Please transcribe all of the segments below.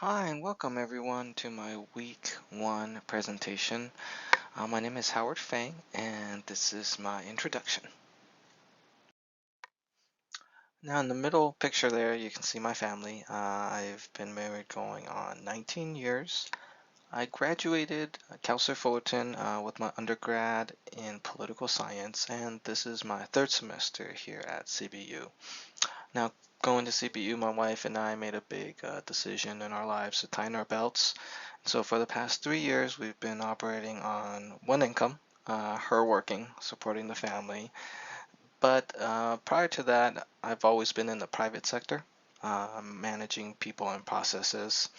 Hi and welcome everyone to my week one presentation. My name is Howard Fang and this is my introduction. Now in the middle picture there you can see my family. I've been married going on 19 years. I graduated Cal-State Fullerton with my undergrad in political science, and this is my third semester here at CBU. Now, going to CBU, my wife and I made a big decision in our lives to tighten our belts. So for the past 3 years, we've been operating on one income, her working, supporting the family. But prior to that, I've always been in the private sector, managing people and processes.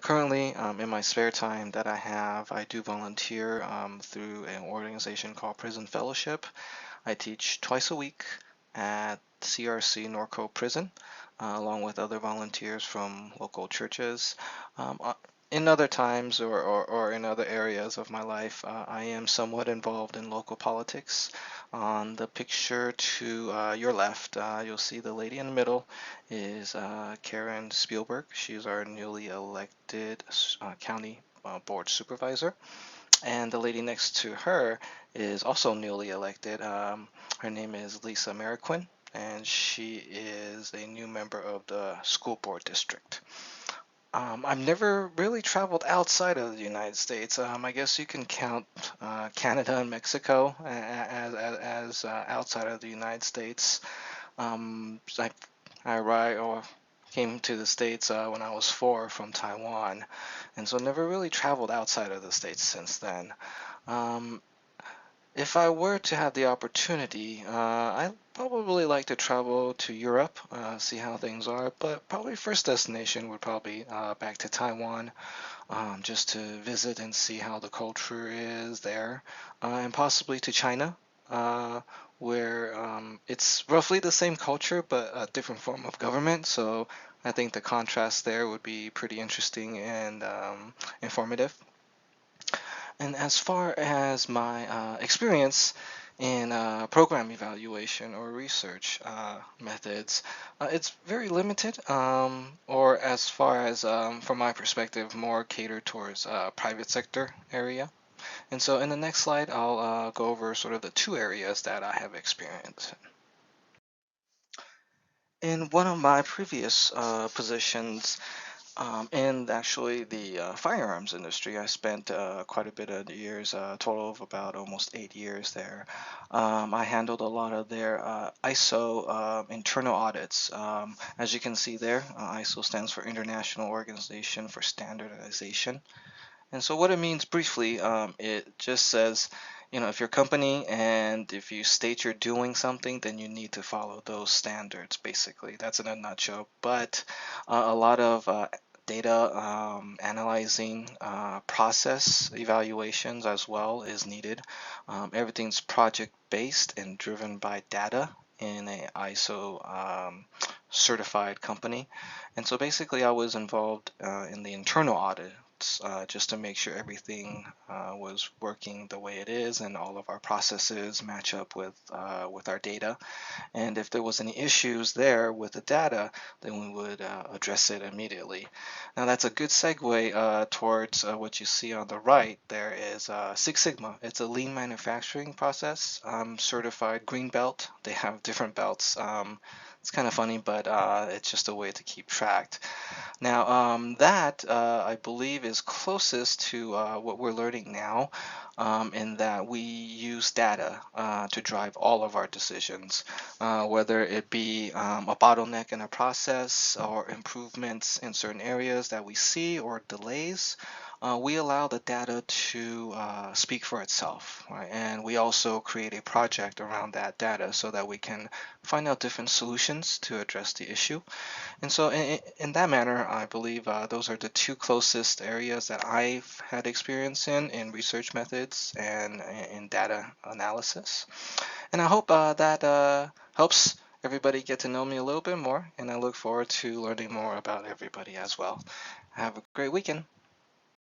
Currently, in my spare time that I have, I do volunteer through an organization called Prison Fellowship. I teach twice a week at CRC Norco Prison, along with other volunteers from local churches. In other times or in other areas of my life, I am somewhat involved in local politics. On the picture to your left, you'll see the lady in the middle is Karen Spielberg. She's our newly elected county board supervisor. And the lady next to her is also newly elected. Her name is Lisa Mariquin, and she is a new member of the school board district. I've never really traveled outside of the United States. I guess you can count Canada and Mexico as outside of the United States. I arrived or came to the States when I was 4 from Taiwan, and so never really traveled outside of the States since then. Um, if I were to have the opportunity, I'd probably like to travel to Europe, see how things are, but probably first destination would probably back to Taiwan, just to visit and see how the culture is there, and possibly to China, where it's roughly the same culture but a different form of government. So I think the contrast there would be pretty interesting and informative. And as far as my experience in program evaluation or research methods, it's very limited, or as far as, from my perspective, more catered towards private sector area. And so in the next slide, I'll go over sort of the two areas that I have experience in. One of my previous positions, in actually the firearms industry, I spent quite a bit of years, a total of about almost 8 years there. I handled a lot of their ISO internal audits. As you can see there, ISO stands for International Organization for Standardization. And so what it means briefly, it just says, if your company and if you state you're doing something, then you need to follow those standards, basically. That's in a nutshell. But a lot of data analyzing, process evaluations as well is needed. Everything's project based and driven by data in a ISO certified company. And so basically I was involved in the internal audit, just to make sure everything was working the way it is and all of our processes match up with our data. And if there was any issues there with the data, then we would address it immediately. Now that's a good segue towards what you see on the right. There is Six Sigma. It's a lean manufacturing process. I'm certified green belt. They have different belts. It's kind of funny, but it's just a way to keep track. Now, that I believe is closest to what we're learning now, in that we use data to drive all of our decisions, whether it be a bottleneck in a process or improvements in certain areas that we see or delays. We allow the data to speak for itself, right? And we also create a project around that data so that we can find out different solutions to address the issue. And so, in that manner, I believe those are the two closest areas that I've had experience in research methods and in data analysis. And I hope that helps everybody get to know me a little bit more, and I look forward to learning more about everybody as well. Have a great weekend.